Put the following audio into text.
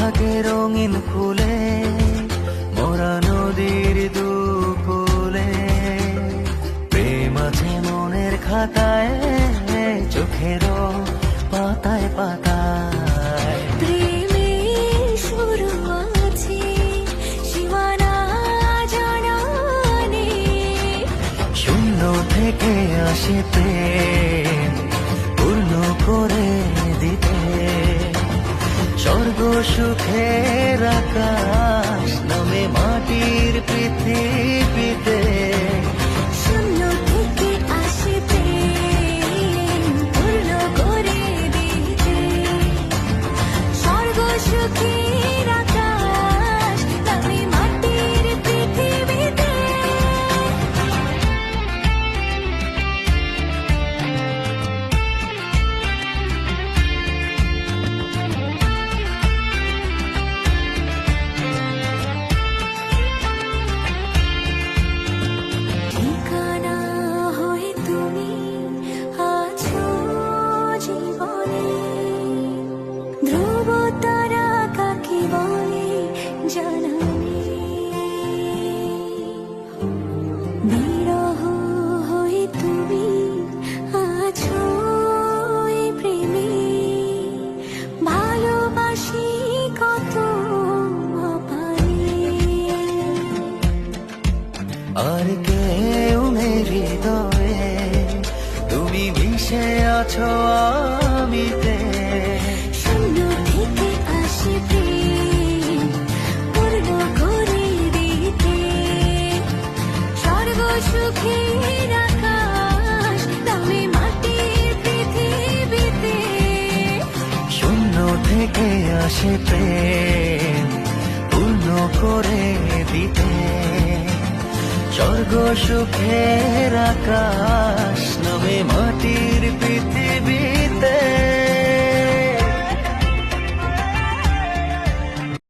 থাকে রঙিন ফুলে মোরা নদীর দুকুলে। প্রেম আছে মনের খাতায়, চোখেরও পাতায় পাতায়। প্রেমের শুরু আছে সীমানা জানা নেই। শূন্য থেকে আসে প্রেম পূর্ণ করে দিতে। স্বর্গ সুখের আকাশ নামে মাটির পৃথিবীতে। শূন্য থেকে আসে প্রেম পূর্ণ করে দিতে। স্বর্গ সুখের আকাশ নামে মাটির পৃথিবীতে। ঠিকানা হয়ে তুমি আছো জীবনে। ধ্রুব তারা কাকে বলে জানা নেই। বিরহ হয়ে তুমি আছো এই প্রেমে। ভালোবাসি কত অপারে। আর কেউ নেই হৃদয়ে, তুমি মিশে আছো আমিতে। শূন্য থেকে আসে প্রেম পূর্ণ করে দিতে। স্বর্গ সুখের আকাশ নামে মাটির পৃথিবীতে। শূন্য থেকে আসে প্রেম পূর্ণ করে দিতে। স্বর্গ সুখের আকাশ নামে মাটির পৃথিবী।